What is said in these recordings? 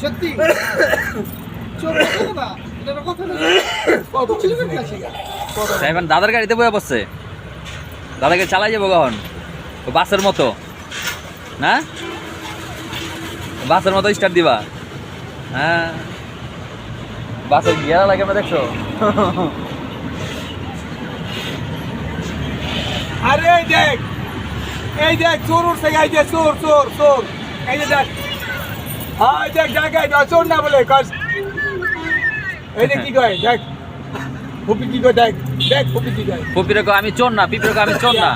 সত্যি সাইফান দাদার গাড়িতে বয়ে বসছে, দাদাকে চালাই যাবো কখন? বাসের মতো না, বাসের মতো স্টার্ট দিবা? হ্যাঁ, বাসের গিয়ারা লাগে না, দেখছো? আরে দেখ, এই দেখ চোর উঠছে, এই যে চোর চোর চোর, এই যে দেখ, হ্যাঁ দেখ জায়গায় চোর না বলে কাজ, এই যে কি কয় দেখ, ফুপি কি কয় দেখ, দেখ ফুপি কি কয়, ফুপিরে কো আমি চোর না, পিপিরে কো আমি চোর না।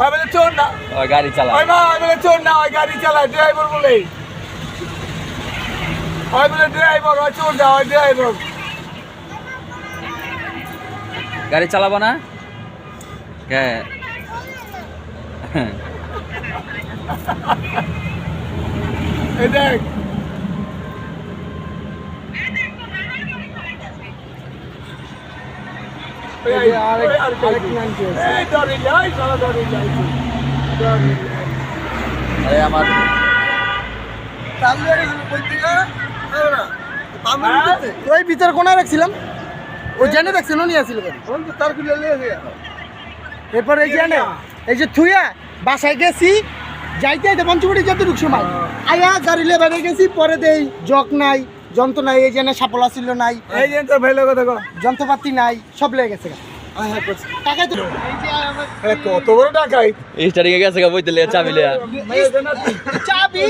ওই বলে চোর না, ওই গাড়ি চালা, ওই মা ওই বলে চোর না, ওই গাড়ি চালায় ড্রাইভার বলে, ওই বলে ড্রাইভার, ওই চোর না, ওই ড্রাইভার। গাড়ি চালাবো না কে? এই দেখ আরে আমার ওই ভিতরে কোনায় রাখছিলাম, ওই জেনে রাখছিল নিয়ে আসছিল তার এরপর এই জেনে এই যে থুয়া বাসায় গেছি, যাইতে যাইতে পঞ্চবটি যতটুকু সময় আয়া গাড়ি লে বেড়ে গেছি, পরে দেই জক নাই, যন্ত্র নাই, এই জেনে সাপলা ছিল নাই, এই জেনে তো ভালো কথা যন্ত্রপাতি নাই, সব লেগে গেছে। কত বড় টাকাই স্টারিং এ গেছে বইতে লিয়া চাবি লিয়া, চাবি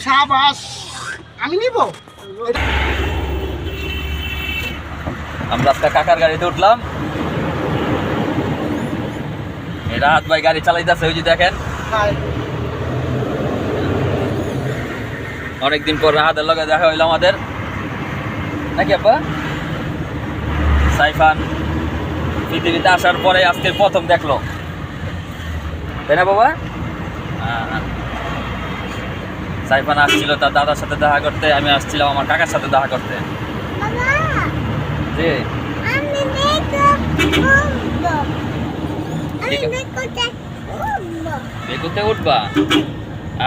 সাবাস, আমি নিব। আমরা আজকে কাকার গাড়িতে উঠলাম, রাত ভাই গাড়ি চালাইতেছে, ওই যে দেখেন অনেকদিন পর রাহাতের লগে দেখা হইলো আমাদের, নাকি আব্বা? সাইফান পৃথিবীতে আসার পরে আজকে প্রথম দেখলো, তাই না বাবা? সাইফান আসছিল তার দাদার সাথে দেখা করতে, আমি আসছিলাম আমার কাকার সাথে দেখা করতে। জি বেকুতে উঠবা?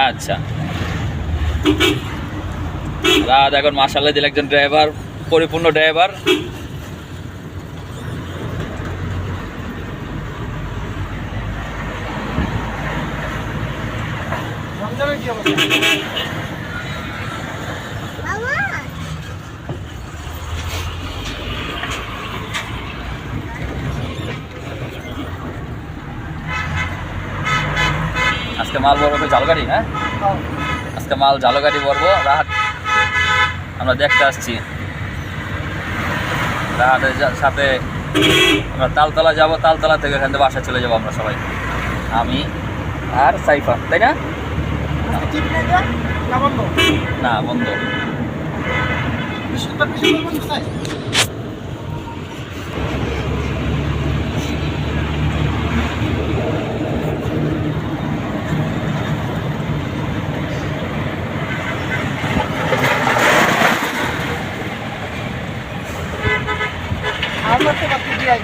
আচ্ছা, রাত এখন মাশাআল্লাহ দিল একজন ড্রাইভার, পরিপূর্ণ ড্রাইভার। আজকে মাল ভরবো তো জাল গাড়ি, হ্যাঁ আজকে মাল জাল গাড়ি ভরবো। রাহাত আমরা দেখতে আসছি, রাহাতের সাথে আমরা তালতলা যাব, তালতলা থেকে এখান থেকে বাসা চলে যাবো আমরা সবাই, আমি আর সাইফান, তাই না? না বন্ধ, আমার তো বাকি দিয়ে